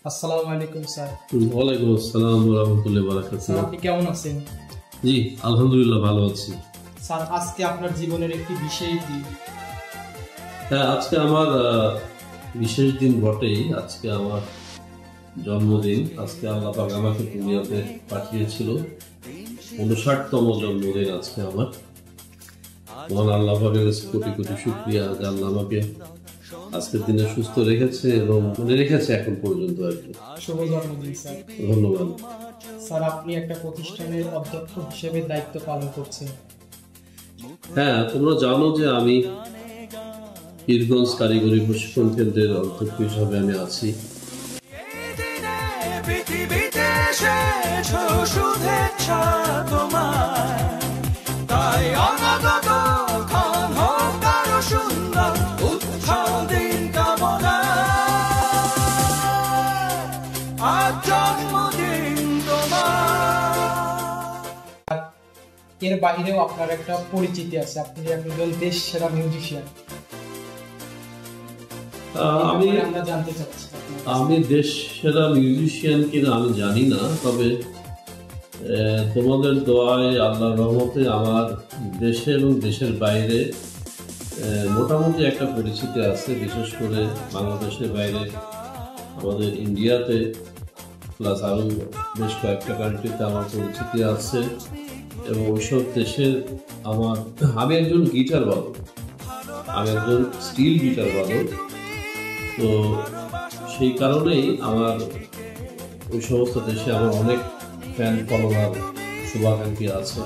আসসালামু আলাইকুম স্যার। ওয়ালাইকুম আসসালাম ওয়া রাহমাতুল্লাহি ওয়া বারাকাতুহু। স্যার আপনি কেমন আছেন? জি আলহামদুলিল্লাহ ভালো আছি। স্যার আজকে আপনার জীবনের একটি বিশেষ দিন। হ্যাঁ, আজকে আমার বিশেষ দিন বটেই। আজকে আমার জন্মদিন। আজকে আল্লাহ পাক আমাকে দুনিয়াতে পাঠিয়েছিল। ৫৯তম জন্মদিন আজকে আমার। মহান আল্লাহ পাকের কাছে কোটি কোটি শুকরিয়া যে আল্লাহ আমাকে আজকের দিনে সুস্থ রেখেছে এবং মনে রেখেছে এখন পর্যন্ত আর কি। শুভ জন্মদিন স্যার। ধন্যবাদ স্যার, আপনি একটা প্রতিষ্ঠানের অধ্যক্ষ হিসেবে দায়িত্ব পালন করছেন। হ্যাঁ, তোমরা জানো যে আমি পীরগঞ্জ কারিগরি প্রশিক্ষণ কেন্দ্রের অধ্যক্ষ হিসাবে আমি আছি। এর বাইরেও আপনার একটা পরিচিতি আছে, আপনি একজন দেশ সেরা মিউজিশিয়ান। আমরা জানতে চাচ্ছি আমি দেশ সেরা মিউজিশিয়ান কিনা আমি জানি না, তবে তোমাদের দোয়ায় আল্লাহর রহমতে আমার দেশে এবং দেশের বাইরে মোটামুটি একটা পরিচিতি আছে। বিশেষ করে বাংলাদেশের বাইরে আমাদের ইন্ডিয়াতে প্লাস আরও বেশ কয়েকটা কান্ট্রিতে আমার পরিচিতি আছে এবং ওইসব দেশের আমি একজন গিটার বাদক, আমি একজন স্টিল গিটার বাদক। তো সেই কারণেই আমার ওই সমস্ত দেশে আমার অনেক ফ্যান ফলোয়ার শুভাকাঙ্ক্ষী আছে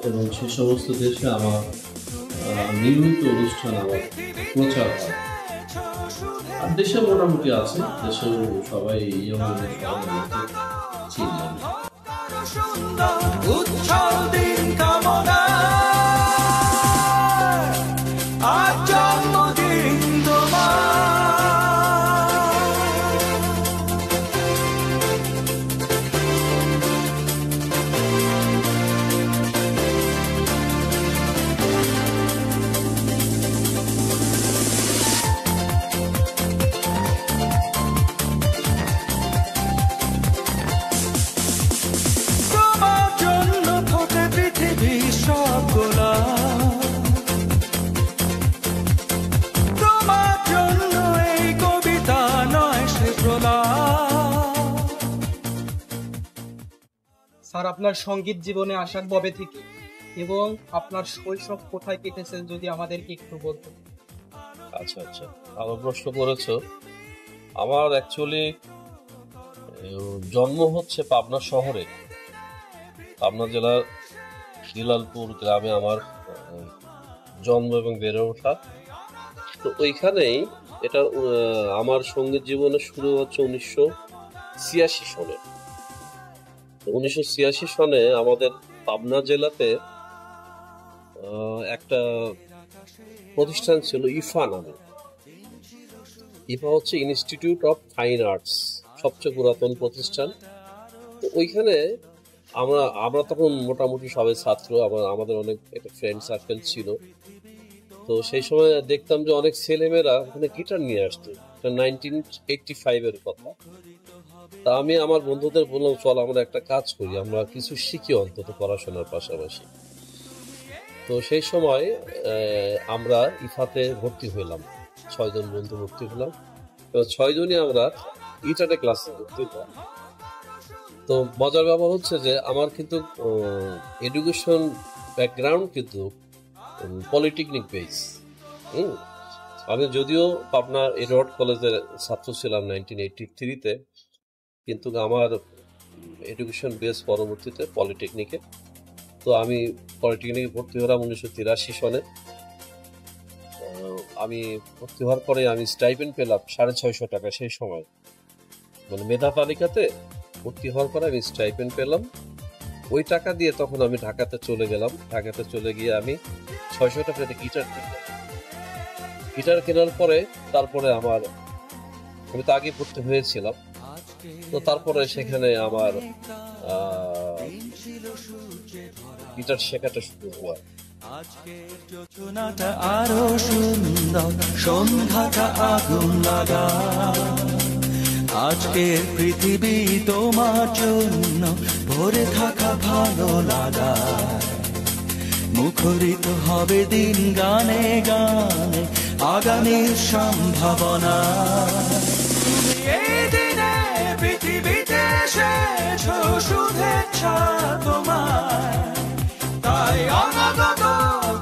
এবং সেই সমস্ত দেশে আমার নিয়মিত অনুষ্ঠান আমার প্রচার হয়। আর দেশে মোটামুটি আছে, দেশেও সবাই চিনলেন। স্যার, আপনার সঙ্গীত জীবনে আসার কবে থেকে এবং আপনার শৈশব কোথায় কেটেছেন যদি আমাদেরকে একটু বলতেন। আচ্ছা, ভালো প্রশ্ন করেছো। আমার অ্যাকচুয়ালি জন্ম হচ্ছে পাবনা শহরে, পাবনা জেলার দিলালপুর গ্রামে আমার জন্ম এবং বেড়ে ওঠা। তো ওইখানেই এটা আমার সঙ্গীত জীবনের শুরু হচ্ছে 1986 সনে। 1986 সনে আমাদের পাবনা জেলাতে একটা প্রতিষ্ঠান ছিল ইফা নামে। ইফা হচ্ছে ইনস্টিটিউট অফ ফাইন আর্টস, সবচেয়ে পুরাতন প্রতিষ্ঠান। তো ওইখানে আমরা তখন মোটামুটি সবাই ছাত্র, আমাদের অনেক একটা ফ্রেন্ড সার্কেল ছিল। তো সেই সময় দেখতাম যে অনেক ছেলেমেয়েরা ওখানে গিটার নিয়ে আসতো। 1985 এর কথা। তা আমি আমার বন্ধুদের বললাম, চল আমরা একটা কাজ করি, আমরা কিছু শিখি অন্তত পড়াশোনার পাশাপাশি। তো সেই সময় আমরা ইফাতে ভর্তি হইলাম, 6 জন বন্ধু ভর্তি হলাম। 6 জনই আমরা গিটারে ক্লাসে ভর্তি হলাম। তো মজার ব্যাপার হচ্ছে যে আমার কিন্তু এডুকেশন ব্যাকগ্রাউন্ড কিন্তু পলিটেকনিক বেস। আমি যদিও পাবনা এডওয়ার্ড কলেজের ছাত্র ছিলাম 1983-তে, কিন্তু আমার এডুকেশন বেস পরবর্তীতে পলিটেকনিকে। তো আমি পলিটেকনিকে ভর্তি হলাম 1983 সনে। আমি ভর্তি হওয়ার পরে আমি স্টাইপেন্ড পেলাম 650 টাকা। সেই সময় মানে মেধা তালিকাতে ভর্তি হওয়ার পরে আমি স্টাইপেন্ড পেলাম। ওই টাকা দিয়ে তখন আমি ঢাকাতে চলে গেলাম। ঢাকাতে চলে গিয়ে আমি 600 টাকাতে গিটার কিনলাম। গিটার কেনার পরে তারপরে আমি তো আগে ভর্তি হয়েছিলাম। তো তারপরে সেখানে আমার গিটার শেখাটা শুরু হয়। আজকের যোজনাটা আরো সুন্দর, সন্ধ্যাটা আগুন লাগা, আজকের পৃথিবী তোমার জন্য ভরে থাকা ভালো লাগা, মুখরিত হবে দিন গানে গানে আগামীর সম্ভাবনা। তুমি এই দিনে পৃথিবীতে এসেছো, শুভেচ্ছা তোমার, তাই অনাগত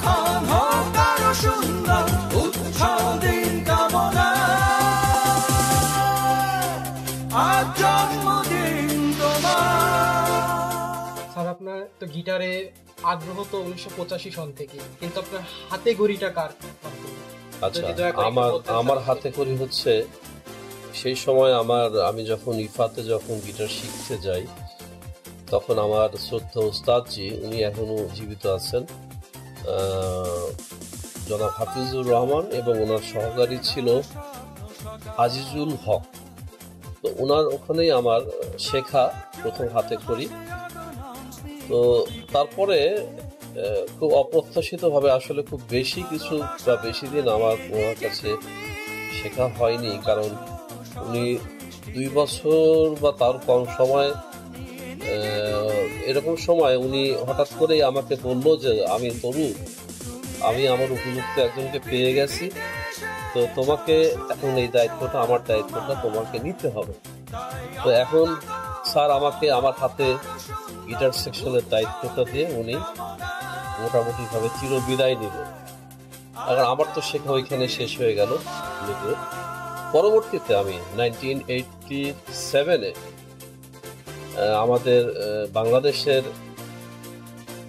ক্ষণ হোক আরো সুন্দর উৎসব দিন কামনা। আজ জন্মদিন তোমার। স্যার আপনার তো গিটারে আগ্রহ তো 1985 সন থেকে, কিন্তু আপনার হাতে ঘড়িটা কার? আচ্ছা, আমার হাতে করি হচ্ছে সেই সময় আমি যখন ইফাতে যখন গিটার শিখতে যাই, তখন আমার শ্রদ্ধা ওস্তাদজি, উনি এখনো জীবিত আছেন, জনাব হাফিজুর রহমান, এবং ওনার সহকারী ছিল আজিজুল হক। তো ওনার ওখানেই আমার শেখা প্রথম হাতে করি। তো তারপরে খুব অপ্রত্যাশিতভাবে আসলে খুব বেশি কিছু বা বেশি দিন আমার ওনার কাছে শেখা হয়নি, কারণ উনি 2 বছর বা তার কম সময়, এরকম সময় উনি হঠাৎ করেই আমাকে বললো যে আমি তরু, আমি আমার উপযুক্ত একজনকে পেয়ে গেছি, তো তোমাকে এখন এই দায়িত্বটা, আমার দায়িত্বটা তোমাকে নিতে হবে। তো এখন স্যার আমাকে আমার হাতে গিটার সেকশনের দায়িত্বটা দিয়ে উনি মোটামুটি ভাবে চির বিদায় নিল। এখন আমার তো শেখা ওইখানে শেষ হয়ে গেল। পরবর্তীতে আমি 1987-এ আমাদের বাংলাদেশের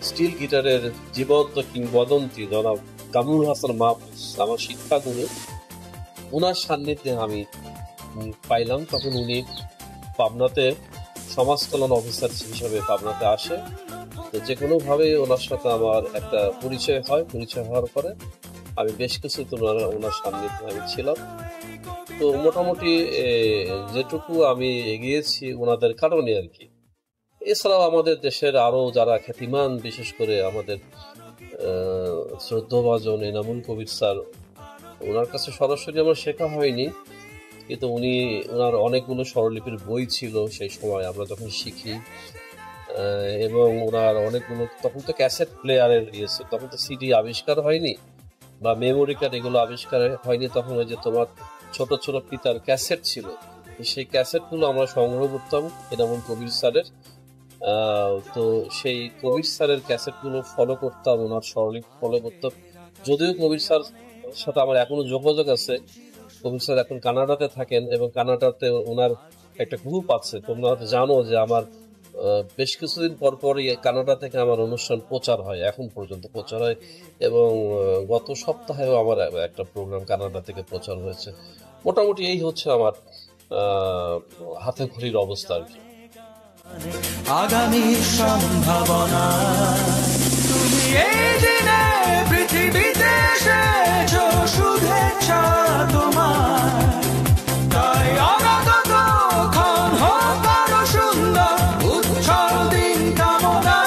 স্টিল গিটারের জীবন্ত কিংবদন্তি জনাব কামরুল হাসান মাহফুজ, আমার শিক্ষাগুরু, ওনার সান্নিধ্যে আমি পাইলাম। তখন উনি পাবনাতে সমাজ কল্যাণ অফিসার হিসেবে পাবনাতে আসে। তো যে কোনোভাবে ওনার সাথে আমার একটা পরিচয় হয়। পরিচয় হওয়ার পরে আমি বেশ কিছু ওনার সান্নিধ্যে আমি ছিলাম। তো মোটামুটি যেটুকু আমি এগিয়েছি ওনাদের কারণে আর কি। এছাড়াও আমাদের দেশের আরো যারা খ্যাতিমান, বিশেষ করে আমাদের শ্রদ্ধাভাজন এনামুল কবির স্যার, ওনার কাছে সরাসরি আমার শেখা হয়নি, কিন্তু ওনার অনেকগুলো স্বরলিপির বই ছিল সেই সময় আমরা যখন শিখি, এবং ওনার অনেকগুলো, তখন তো ক্যাসেট প্লেয়ারের ইয়েছে, তখন তো সিডি আবিষ্কার হয়নি বা মেমোরি কার্ড এগুলো আবিষ্কার হয়নি। তখন ওই যে তোমার ছোট ছোট পিতার ক্যাসেট ছিল, সেই ক্যাসেটগুলো আমরা সংগ্রহ করতাম এনামুল কবির স্যারের। তো সেই কবির স্যারের ক্যাসেটগুলো ফলো করতাম, ওনার স্বরলিপি ফলো করতাম। যদিও কবির স্যার সাথে আমার এখনো যোগাযোগ আছে। কবির স্যার এখন কানাডাতে থাকেন, এবং কানাডাতে ওনার একটা গ্রুপ আছে। তোমরা হয়তো জানো যে আমার বেশ কিছুদিন পর পরই কানাডা থেকে আমার অনুষ্ঠান প্রচার হয়, এখন পর্যন্ত প্রচার হয়, এবং গত সপ্তাহেও আমার একটা প্রোগ্রাম কানাডা থেকে প্রচার হয়েছে। মোটামুটি এই হচ্ছে আমার হাতে খড়ির অবস্থা আর কি। আগামীর সম্ভাবনা। তুমি এই দিনে পৃথিবীতে এসেছো, শুভেচ্ছা তোমার, তাই অনাগত ক্ষণ হোক আরো সুন্দর উৎসব দিন কামনা।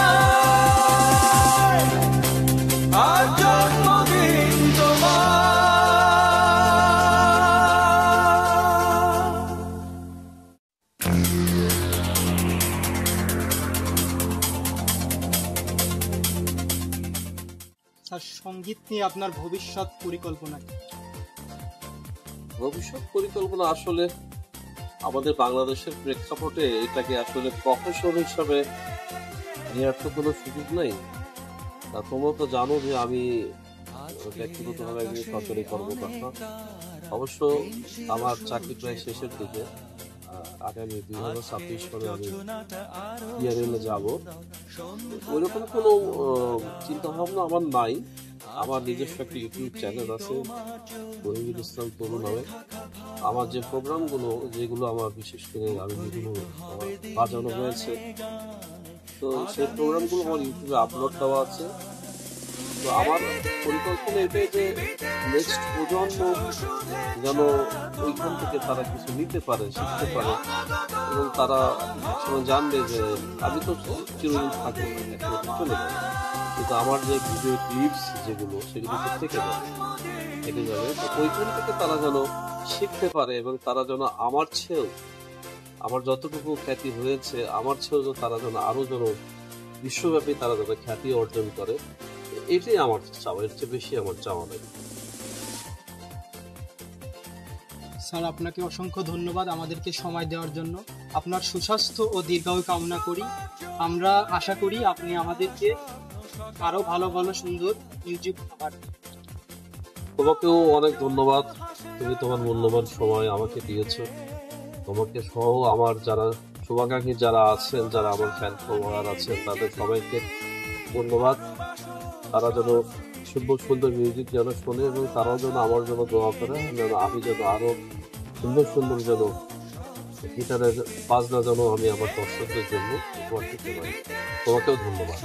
আজ জন্মদিন তোমার। স্যার, সঙ্গীত নিয়ে আপনার ভবিষ্যৎ পরিকল্পনা কি? ভবিষ্যৎ পরিকল্পনা আসলে আমাদের বাংলাদেশের প্রেক্ষাপটে এটাকে আসলে প্রফেশন হিসাবে নেওয়ার তো কোনো সুযোগ নেই। তোমরা তো জানো যে আমি ব্যক্তিগতভাবে একজন সরকারি কর্মকর্তা। অবশ্য আমার চাকরি প্রায় শেষের দিকে। আগামী 2026 সালে আমি ইয়ারেলে যাব। ওইরকম কোনো চিন্তা ভাবনা আমার নাই। আমার নিজস্ব একটা ইউটিউব চ্যানেল আছে, রহিমুল ইসলাম তরু নামে। আমার যে প্রোগ্রামগুলো, যেগুলো আমার বিশেষ করে আমি যেগুলো বাজানো হয়েছে, তো সেই প্রোগ্রামগুলো আমার ইউটিউবে আপলোড দেওয়া আছে। তো আমার পরিকল্পনা এটাই যে নেক্সট প্রজন্ম যেন ওইখান থেকে তারা কিছু নিতে পারে, শিখতে পারে, এবং তারা জানবে যে আমি তো চিরদিন থাকবো না, চলে যাবে, কিন্তু আমার যে ভিডিও ক্লিপস যেগুলো, সেগুলো তো থেকে যাবে। তো ওইখান থেকে তারা যেন শিখতে পারে, এবং তারা যেন আমার চেয়েও আমার যতটুকু খ্যাতি হয়েছে আমার ছেলেও তারা যেন আরো যেন বিশ্বব্যাপী তারা যেন খ্যাতি অর্জন করে, এটাই আমার চাওয়া, এর চেয়ে বেশি আমার চাওয়া নেই। স্যার, আপনাকে অসংখ্য ধন্যবাদ আমাদেরকে সময় দেওয়ার জন্য। আপনার সুস্বাস্থ্য ও দীর্ঘায়ু কামনা করি। আমরা আশা করি আপনি আমাদেরকে আরো ভালো ভালো সুন্দর মিউজিক পাঠাবেন। তোমাকেও অনেক ধন্যবাদ, তুমি তোমার মূল্যবান সময় আমাকে দিয়েছো। তোমাকে সহ আমার যারা শুভাকাঙ্ক্ষী যারা আছেন, যারা আমার ফ্যান ফলোয়ার আছেন, তাদের সবাইকে ধন্যবাদ। তারা যেন সুন্দর সুন্দর মিউজিক যেন শোনে এবং তারাও যেন আমার জন্য দোয়া করে, যেন আমি যেন আরো সুন্দর সুন্দর যেন গিটারের বাজনা যেন আমি আমার দর্শকদের জন্য উপহার দিতে পারি। তোমাকেও ধন্যবাদ।